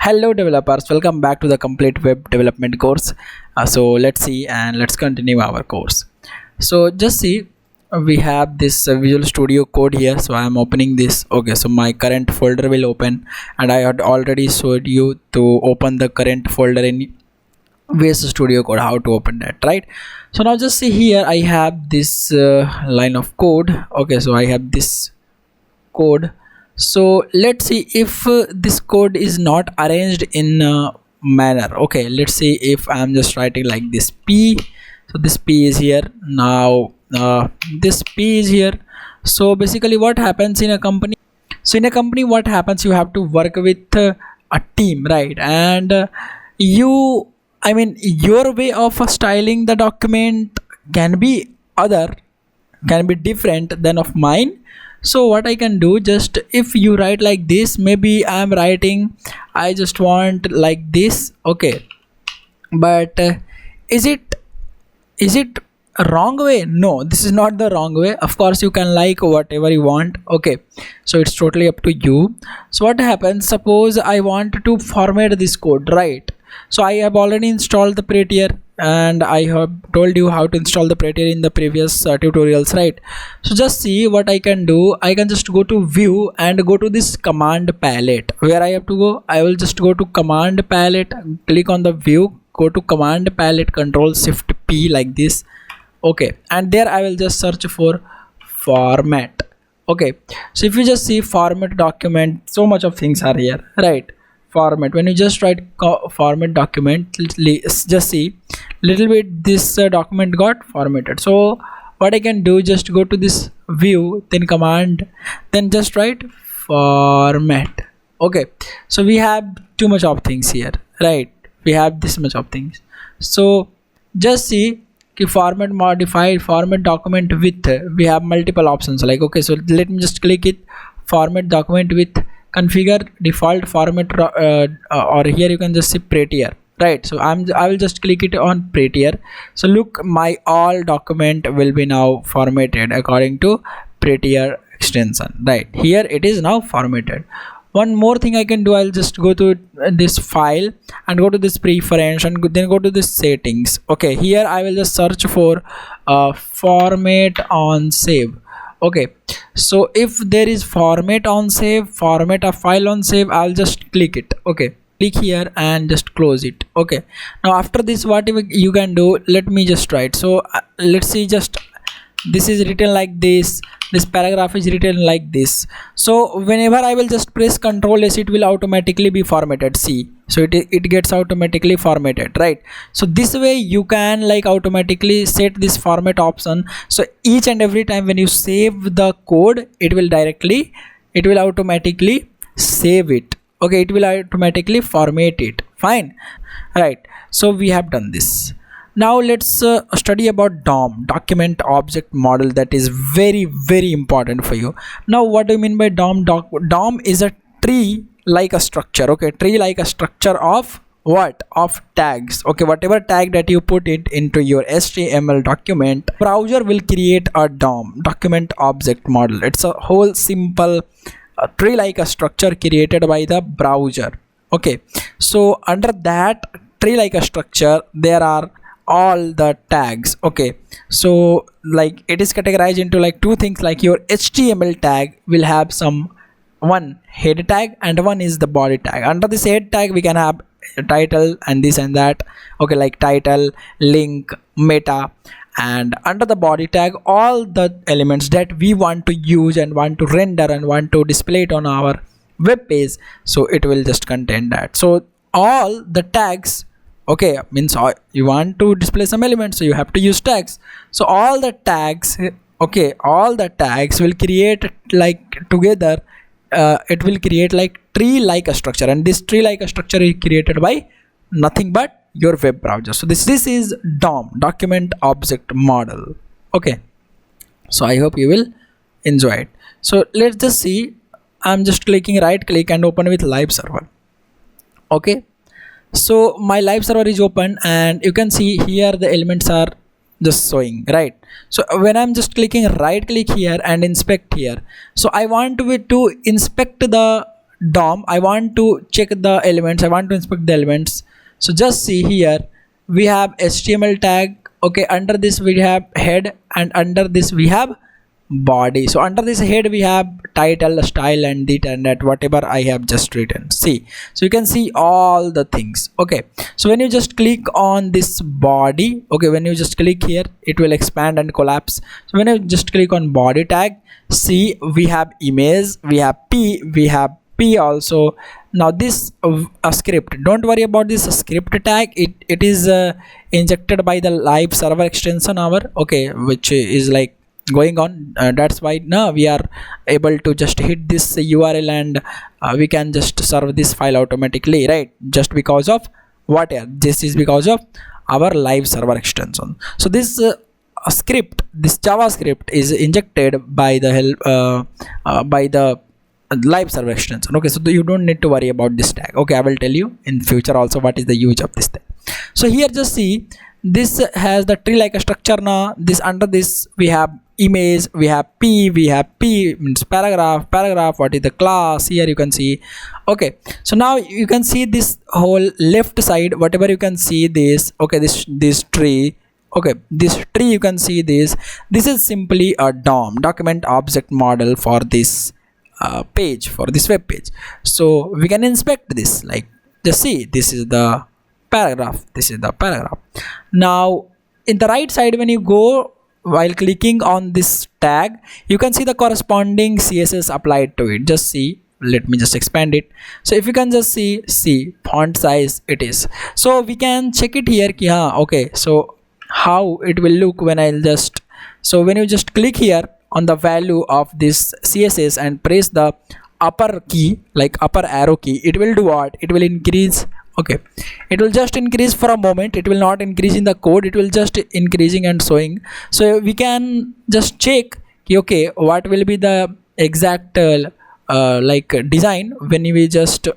Hello developers, welcome back to the complete web development course. So let's see and let's continue our course. So just see, we have this Visual Studio Code here. So I am opening this. Okay, so my current folder will open, and I had already showed you to open the current folder in Visual Studio Code, how to open that, right? So now just see here, I have this line of code. Okay, so I have this code. So let's see if this code is not arranged in a manner. Okay, let's see if I'm just writing like this p. So this p is here. Now this p is here. So basically what happens in a company, so in a company what happens, you have to work with a team, right? And your way of styling the document can be different than of mine. So what I can do, just if you write like this, maybe I am writing, I just want like this. Okay, but is it a wrong way? No, this is not the wrong way. Of course you can like whatever you want. Okay, so it's totally up to you. So what happens, suppose I want to format this code, right? So I have already installed the Prettier, and I have told you how to install the Prettier in the previous tutorials, right? So just see what I can do. I can just go to view and go to this command palette. Where I have to go, I will just go to command palette, click on the view, go to command palette, control shift P like this. Okay, and there I will just search for format. Okay, so if you just see format document, so much of things are here, right? Format, when you just write format document, just see little bit this document got formatted. So what I can do, just go to this view, then command, then just write format. Okay, so we have too much of things here, right? We have this much of things. So just see format modified, format document with, we have multiple options, like, okay, so let me just click it, format document with, configure default format, or here you can just see Prettier, right? So I will just click it on Prettier. So look, my all document will be now formatted according to Prettier extension, right? Here it is now formatted. One more thing I can do, I'll just go to this file and go to this preference and then go to this settings. Okay, here I will just search for format on save. Okay, so if there is format on save, format a file on save, I'll just click it. Okay, click here and just close it. Okay, now after this, what you can do, let me just write. So let's see, just this is written like this, this paragraph is written like this. So whenever I will just press Ctrl S, it will automatically be formatted. See, so it gets automatically formatted, right? So this way you can like automatically set this format option. So each and every time when you save the code, it will automatically save it. Okay, it will automatically format it. Fine, right? So we have done this. Now let's study about DOM, document object model. That is very important for you. Now what do you mean by DOM? DOM is a tree like a structure. Okay, tree like a structure of what? Of tags. Okay, whatever tag that you put it into your HTML document, browser will create a DOM, document object model. It's a whole simple tree like a structure created by the browser. Okay, so under that tree like a structure, there are all the tags. Okay, so like it is categorized into like two things, like your HTML tag will have one head tag and one is the body tag. Under this head tag we can have a title and this and that. Okay, like title, link, meta. And under the body tag, all the elements that we want to use and want to render and want to display it on our web page, so it will just contain that. So all the tags, okay, means you want to display some elements, so you have to use tags. So all the tags, okay, all the tags will create like together, it will create like tree like a structure, and this tree like a structure is created by nothing but your web browser. So this is DOM, document object model. Okay, so I hope you will enjoy it. So let's just see, I'm just clicking right click and open with live server. Okay, so my live server is open and you can see here the elements are just showing, right? So when I'm just clicking right click here and inspect here, so I want to inspect the DOM, I want to check the elements, I want to inspect the elements. So just see here we have HTML tag. Okay, under this we have head, and under this we have body. So under this head we have title, style, and this and that, whatever I have just written. See, so you can see all the things. Okay, so when you just click on this body, okay, when you just click here, it will expand and collapse. So when you just click on body tag, see we have image, we have p also. Now this a script, don't worry about this script tag, it is injected by the live server extension our, okay, which is like going on, that's why now we are able to just hit this URL, and we can just serve this file automatically, right? Just because of what? Yeah, this is because of our live server extension. So this script, this JavaScript is injected by the help by the live server extension. Okay, so you don't need to worry about this tag. Okay, I will tell you in future also what is the use of this tag. So here just see, this has the tree like a structure. Now this, under this we have image, we have p means paragraph, what is the class, here you can see. Okay, so now you can see this whole left side, whatever you can see this, okay, this tree. Okay, this tree, you can see this is simply a DOM, document object model, for this page, for this web page. So we can inspect this, like just see, this is the paragraph, this is the paragraph. Now in the right side, when you go, while clicking on this tag, you can see the corresponding CSS applied to it. Just see, let me just expand it. So if you can just see font size it is. So we can check it here ki, okay, so how it will look when I'll just, so when you just click here on the value of this CSS and press the upper key, like upper arrow key, it will do what? It will increase. Okay, it will just increase for a moment, it will not increase in the code, it will just increasing and showing. So we can just check, okay, what will be the exact like design when we just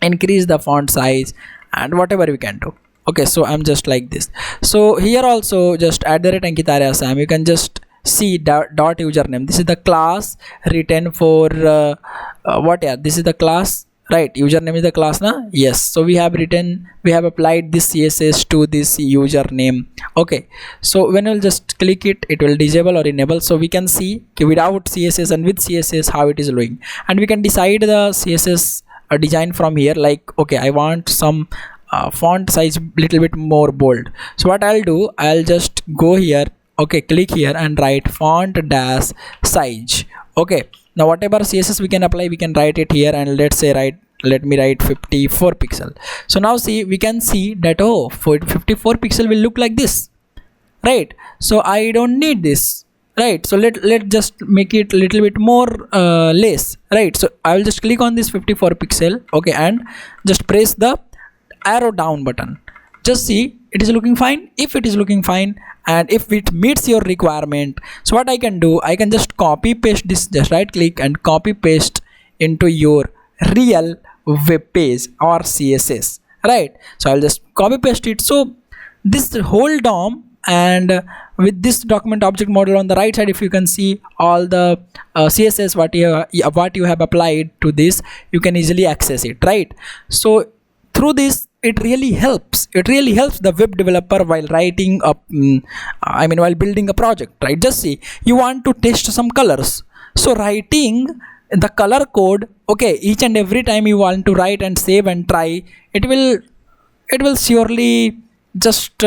increase the font size and whatever we can do. Okay, so I'm just like this. So here also just @Ankit Sam, you can just see dot username, this is the class written for what? Yeah, this is the class, right? Username is the class na? Yes. So we have applied this CSS to this username. Okay, so when we'll just click it, it will disable or enable. So we can see without CSS and with CSS how it is looking, and we can decide the CSS design from here, like okay, I want some font size little bit more bold. So what I'll do, I'll just go here, okay, click here and write font dash size. Okay, now whatever CSS we can apply, we can write it here, and let's say let me write 54 pixel. So now see, we can see that, oh, for 54 pixel will look like this, right? So I don't need this, right? So let just make it a little bit more less, right? So I will just click on this 54 pixel, okay, and just press the arrow down button. Just see, it is looking fine. If it is looking fine and if it meets your requirement, so what I can do, I can just copy paste this, just right click and copy paste into your real web page or CSS, right? So I'll just copy paste it. So this whole DOM, and with this document object model on the right side, if you can see all the CSS what you have applied to this, you can easily access it, right? So through this, it really helps the web developer while writing up while building a project, right? Just see, you want to test some colors, so writing the color code, okay, each and every time you want to write and save and try, it will surely just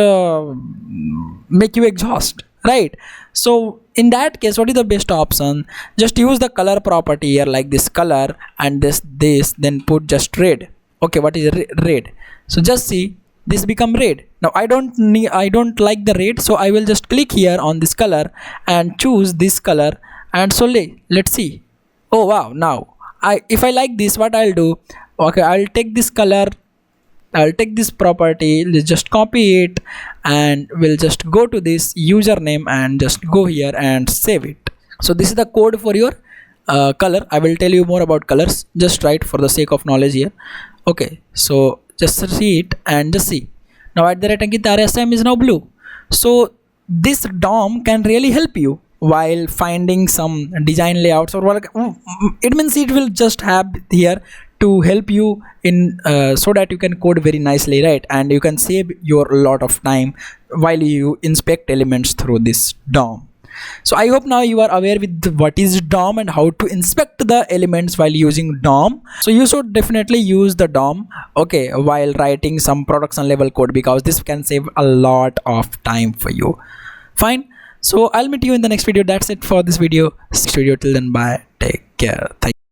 make you exhaust, right? So in that case, what is the best option? Just use the color property here, like this color and this then put just red. Okay, what is red? So just see, this become red. Now I don't like the red, so I will just click here on this color and choose this color, and so let's see. Oh wow, now if I like this, what I'll do, okay, I'll take this color, I'll take this property, let's just copy it, and we'll just go to this username and just go here and save it. So this is the code for your color. I will tell you more about colors, just write for the sake of knowledge here. Okay, so just see it and just see. Now @Ankit is now blue. So this DOM can really help you. while finding some design layouts or what. It means it will just have here to help you in so that you can code very nicely, right? And you can save your lot of time while you inspect elements through this DOM. So I hope now you are aware with what is DOM and how to inspect the elements while using DOM. So you should definitely use the DOM, okay, while writing some production level code, because this can save a lot of time for you. Fine. So I'll meet you in the next video. That's it for this video. Till then, bye. Take care. Thank you.